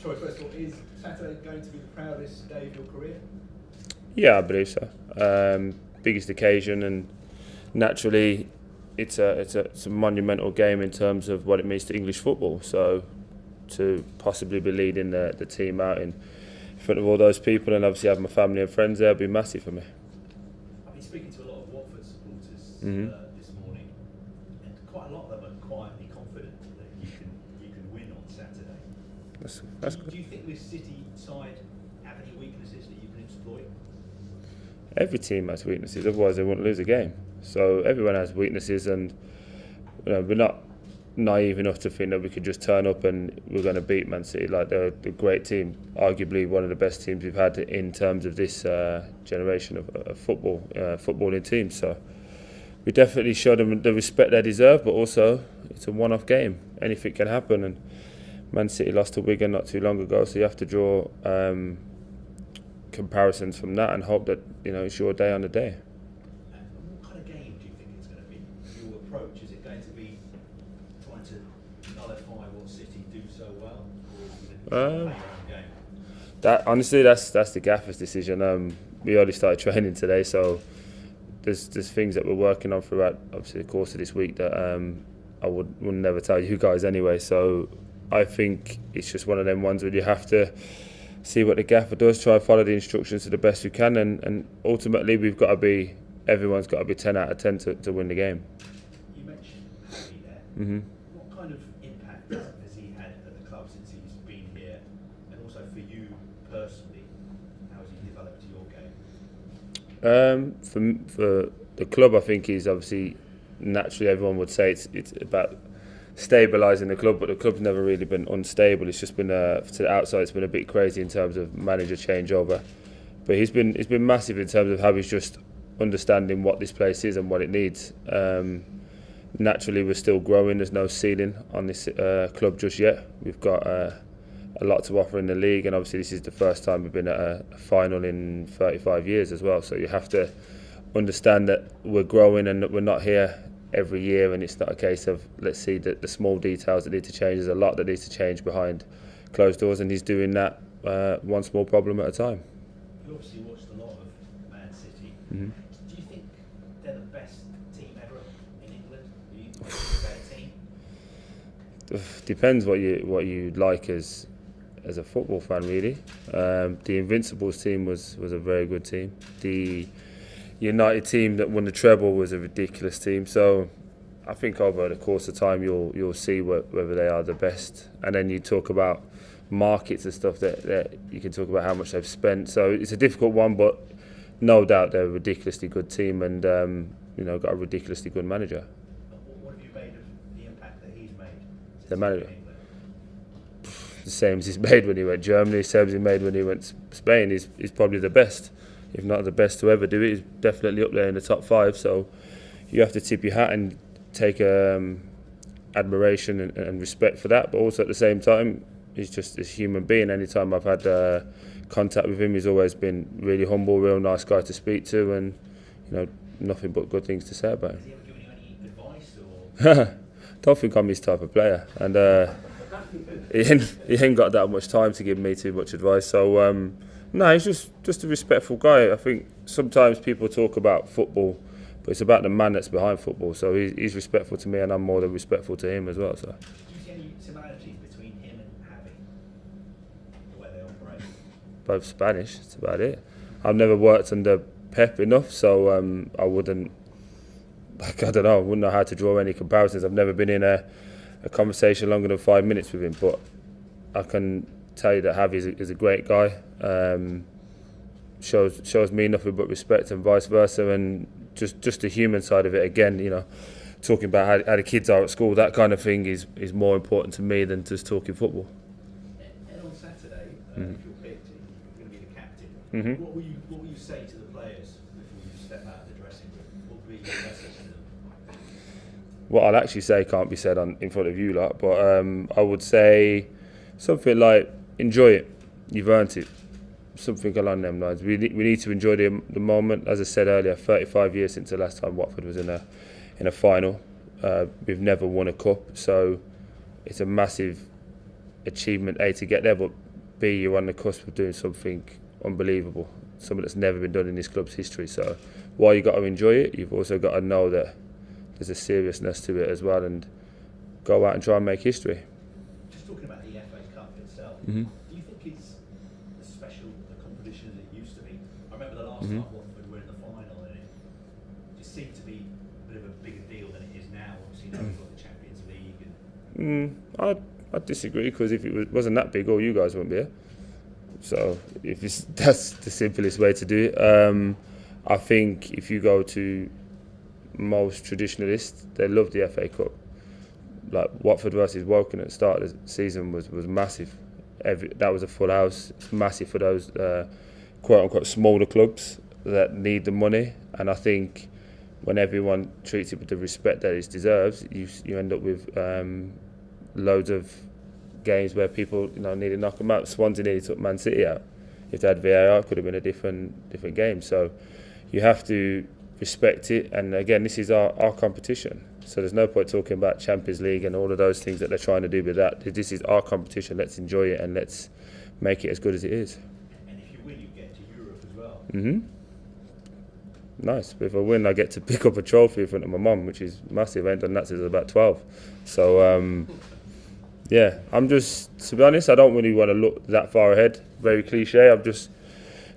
Troy, first of all, is Saturday going to be the proudest day of your career? Yeah, I believe so. Biggest occasion, and naturally, it's a monumental game in terms of what it means to English football. So, to possibly be leading the team out in front of all those people, and obviously have my family and friends there, would be massive for me. I've been speaking to a lot of Watford supporters this morning, and quite a lot of them are quietly confident that you can win on Saturday. That's good. Do you think this City side have any weaknesses that you can exploit? Every team has weaknesses, otherwise they wouldn't lose a game. So everyone has weaknesses, and we're not naive enough to think that we could just turn up and we're going to beat Man City. Like, they're a great team, arguably one of the best teams we've had in terms of this generation of footballing teams. So we definitely show them the respect they deserve, but also it's a one-off game. Anything can happen, and Man City lost to Wigan not too long ago, so you have to draw comparisons from that and hope that it's your day on the day. What kind of game do you think it's going to be? Your approach, is it going to be trying to nullify what City do so well, or is it play your own game? Honestly, that's the gaffer's decision. We already started training today, so there's things that we're working on throughout obviously the course of this week that I would never tell you guys anyway. So I think it's just one of them ones where you have to see what the gaffer does, try and follow the instructions to the best we can, and ultimately everyone's got to be 10 out of 10 to win the game. You mentioned Harry there. What kind of impact has he had at the club since he's been here, and also for you personally, how has he developed your game? For the club, I think he's obviously, naturally everyone would say it's about stabilising the club, but the club's never really been unstable. It's just been to the outside, it's been a bit crazy in terms of manager changeover. But he's been massive in terms of how he's just understanding what this place is and what it needs. Naturally, we're still growing. There's no ceiling on this club just yet. We've got a lot to offer in the league, and obviously this is the first time we've been at a final in 35 years as well. So you have to understand that we're growing and that we're not here every year, and it's not a case of let's see the small details that need to change. There's a lot that needs to change behind closed doors, and he's doing that one small problem at a time. You obviously watched a lot of Man City. Do you think they're the best team ever in England? Do you think they're a better team? Depends what you like as a football fan, really. The Invincibles team was a very good team. The United team that won the treble was a ridiculous team. So I think over the course of time you'll see whether they are the best. And then you talk about markets and stuff that you can talk about how much they've spent. So it's a difficult one, but no doubt they're a ridiculously good team, and got a ridiculously good manager. What have you made of the impact that he's made? The manager, the same as he's made when he went Germany, same as he made when he went Spain. He's probably the best, if not the best to ever do it. He's definitely up there in the top 5. So you have to tip your hat and take admiration and respect for that. But also at the same time, he's just this human being. Anytime I've had contact with him, he's always been really humble, real nice guy to speak to, and nothing but good things to say about him. Has he ever given you any advice, or? Don't think I'm his type of player, and he ain't got that much time to give me too much advice. So no, he's just a respectful guy. I think sometimes people talk about football, but it's about the man that's behind football. So he's respectful to me, and I'm more than respectful to him as well. So. Do you see any similarities between him and Javi, the way they operate? Both Spanish, that's about it. I've never worked under Pep enough, so I wouldn't know how to draw any comparisons. I've never been in a conversation longer than 5 minutes with him, but I can tell you that Javi is a great guy. Shows me nothing but respect, and vice versa, and just the human side of it. Again, talking about how the kids are at school, that kind of thing is more important to me than just talking football. And on Saturday, if you're picked, you're going to be the captain. What will you say to the players before you step out of the dressing room? What will be your message to them? What I'll actually say can't be said in front of you lot, but I would say something like, enjoy it, you've earned it. Something along them lines. We need to enjoy the moment. As I said earlier, 35 years since the last time Watford was in a final. We've never won a cup, so it's a massive achievement to get there, but B, you're on the cusp of doing something unbelievable, something that's never been done in this club's history. So while you've got to enjoy it, you've also got to know that there's a seriousness to it as well, and go out and try and make history. Just talking about the FA Cup itself, Mm-hmm. do you think it's as special a competition as it used to be? I remember the last Mm-hmm. time Watford were in the final, and it just seemed to be a bit of a bigger deal than it is now. Obviously, now we've got the Champions League. And I'd disagree, because if it wasn't that big, all you guys wouldn't be here. So that's the simplest way to do it. I think if you go to most traditionalists, they love the FA Cup. Like Watford versus Woking at the start of the season was massive. That was a full house. It's massive for those quote unquote smaller clubs that need the money. And I think when everyone treats it with the respect that it deserves, you end up with loads of games where people need to knock them out. Swansea nearly took Man City out. If they had VAR, it could have been a different game. So you have to respect it. And again, this is our competition. So there's no point talking about Champions League and all of those things that they're trying to do with that. This is our competition. Let's enjoy it and let's make it as good as it is. if you win, you get to Europe as well. Mm-hmm. Nice. But if I win, I get to pick up a trophy in front of my mum, which is massive. I ain't done that since I was about 12. So, yeah, I'm just, to be honest, I don't really want to look that far ahead. Very cliche. I'm just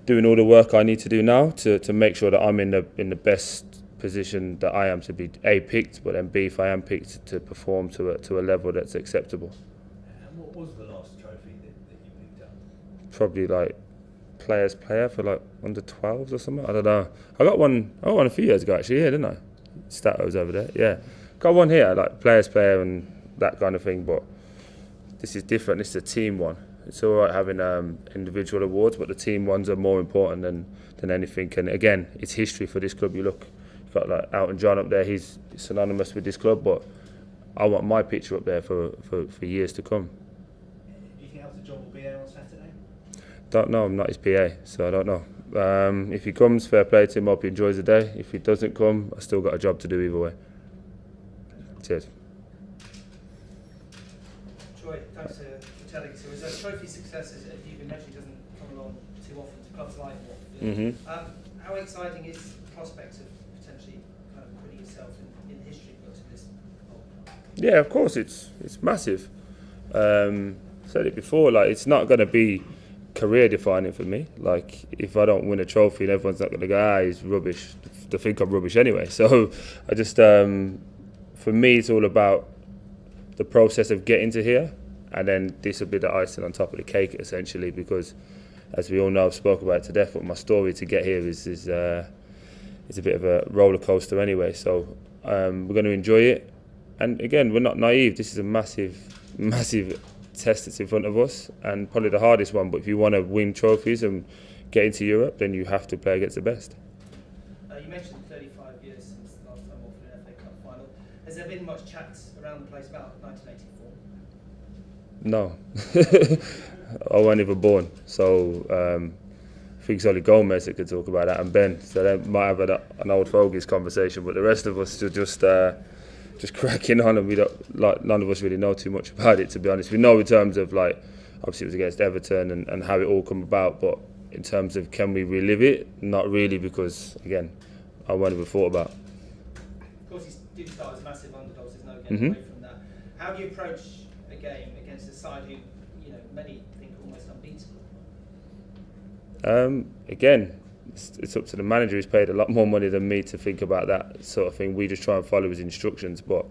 doing all the work I need to do now to make sure that I'm in the best position that I am to be A, picked, but then B, if I am picked, to perform to a level that's acceptable. And what was the last trophy that you picked up? Probably like players player for like under 12s or something. I don't know. I got one a few years ago actually, yeah, didn't I? Stato's over there, yeah. Got one here, like players player and that kind of thing, but this is different. This is a team one. It's all right having individual awards, but the team ones are more important than anything. And again, it's history for this club. You've got like Elton John up there. He's synonymous with this club, but I want my picture up there for years to come. Do you think Elton John will be there on Saturday? Don't know. I'm not his PA, so I don't know. If he comes, fair play to him. Hope he enjoys the day. If he doesn't come, I still got a job to do either way. Cheers. Troy, thanks for telling us. It was a trophy success, as you've been mentioning, doesn't come along too often to clubs like Watford. Mm-hmm. How exciting is the prospect of potentially kind of putting yourself in the history books of this whole club? Yeah, of course, it's massive. Said it before, like it's not going to be career defining for me. Like if I don't win a trophy, and everyone's not going to go, he's rubbish. They think I'm rubbish anyway. So I just, for me, it's all about the process of getting to here, and then this will be the icing on top of the cake, essentially. Because, as we all know, I've spoken about it to death. But my story to get here is a bit of a roller coaster anyway. So we're going to enjoy it, and again, we're not naive. This is a massive test that's in front of us, and probably the hardest one. But if you want to win trophies and get into Europe, then you have to play against the best. You mentioned 35 years since the last time Watford in an FA Cup final. Has there been much chat around the place about 1984? No, I wasn't even born, so I think it's only Gomez that could talk about that, and Ben. So they might have an old fogies conversation, but the rest of us are just cracking on, and we don't, like, none of us really know too much about it, to be honest. We know in terms of, like, obviously it was against Everton and how it all come about, but in terms of can we relive it, not really, because again, I won't even thought about. Of course, you did start as massive underdogs. There's no getting away from that. How do you approach a game against a side who, many think are almost unbeatable? Again, it's up to the manager. He's paid a lot more money than me to think about that sort of thing. We just try and follow his instructions. But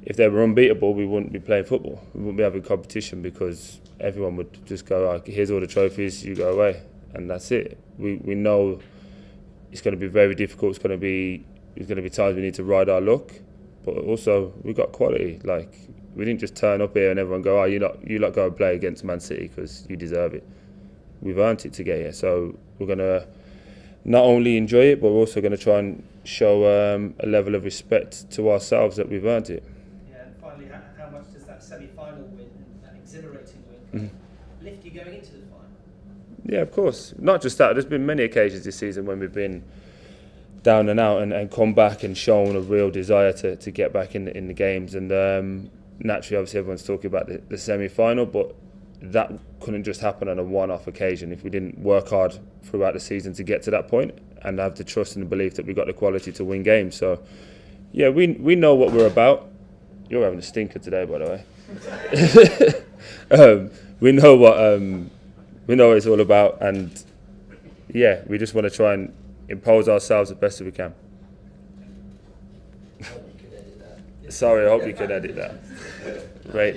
if they were unbeatable, we wouldn't be playing football. We wouldn't be having competition, because everyone would just go, oh, here's all the trophies, you go away, and that's it. We know it's going to be very difficult. There's going to be times we need to ride our luck, but also we've got quality. Like, we didn't just turn up here and everyone go, oh, you lot go and play against Man City because you deserve it. We've earned it to get here, so we're going to not only enjoy it, but we're also going to try and show a level of respect to ourselves that we've earned it. Yeah, and finally, how much does that semi-final win, that exhilarating win, lift you going into the final? Yeah, of course. Not just that. There's been many occasions this season when we've been down and out and come back and shown a real desire to get back in the games. And naturally, obviously, everyone's talking about the semi-final, but that couldn't just happen on a one-off occasion if we didn't work hard throughout the season to get to that point and have the trust and the belief that we got the quality to win games. So, yeah, we know what we're about. You're having a stinker today, by the way. We know what it's all about, and yeah, we just want to try and impose ourselves the best that we can. Sorry, I hope you can edit that. Right.